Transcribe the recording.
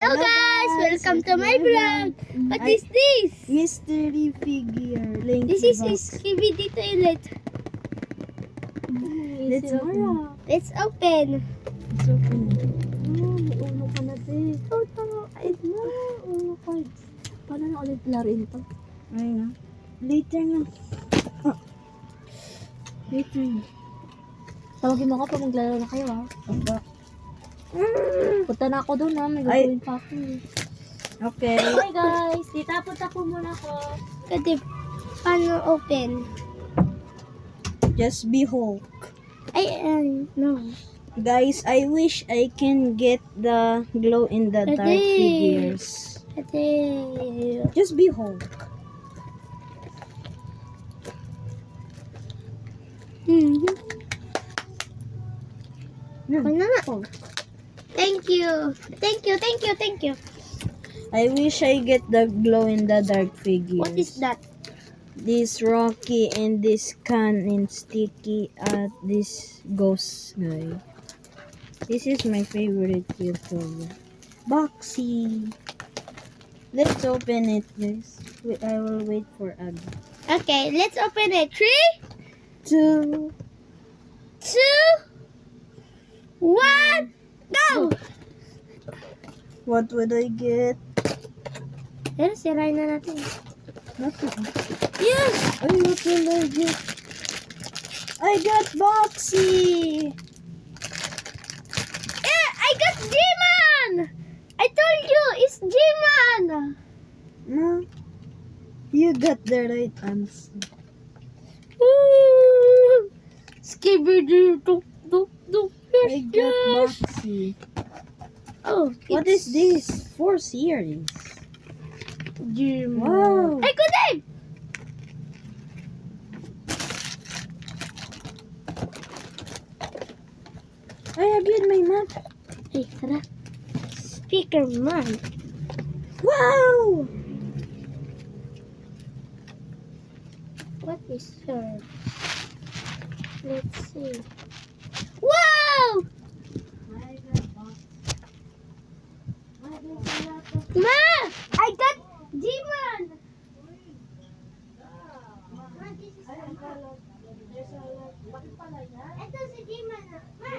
Hello guys! Welcome to my vlog! What is this? Mystery figure. This is Skibidi Toilet. Let's open. Let's open. Let's open. Oh, may ulo ka na din. Oh, tama. Ay, Ulo cards. paano na ulit laruin to? Ay na. Later na. Ah. Later na. Tawagin mo ako pag maglalaro na kayo ha. Aba. Punta na ako doon ha. May gagawin pa ako. Okay. Hi guys! Punta po muna ako. Kasi, paano open? Just be Hulk. Ay, no. Guys, I wish I can get the glow in the dark Ate. figures. Kasi, Just be Hulk. Ano na ako? Thank you. Thank you, thank you, thank you. I wish I get the glow in the dark figures. What is that? This Rocky and this Can and Sticky at this Ghost guy. This is my favorite YouTuber. Boxy. Let's open it, guys. Wait, I will wait for Abby. Okay, let's open it. 3, 2. 2, 1, go! What would I get? Pero sirain na natin. Nothing. Yes! Ay, what will I get? I got Boxy! Eh, I got G-Man! I told you, it's G-Man! No. You got the right answer. Woo! Skibidi, tuk, tuk, tuk. I got Boxy. Oh, What is this? 4 series. G-Man. Wow. Ay, good day! I again my map. Ay, tara. Speaker man. Wow! What is her? Let's see. Wow! Ma! I got G-Man! Ito si G-Man. Ma!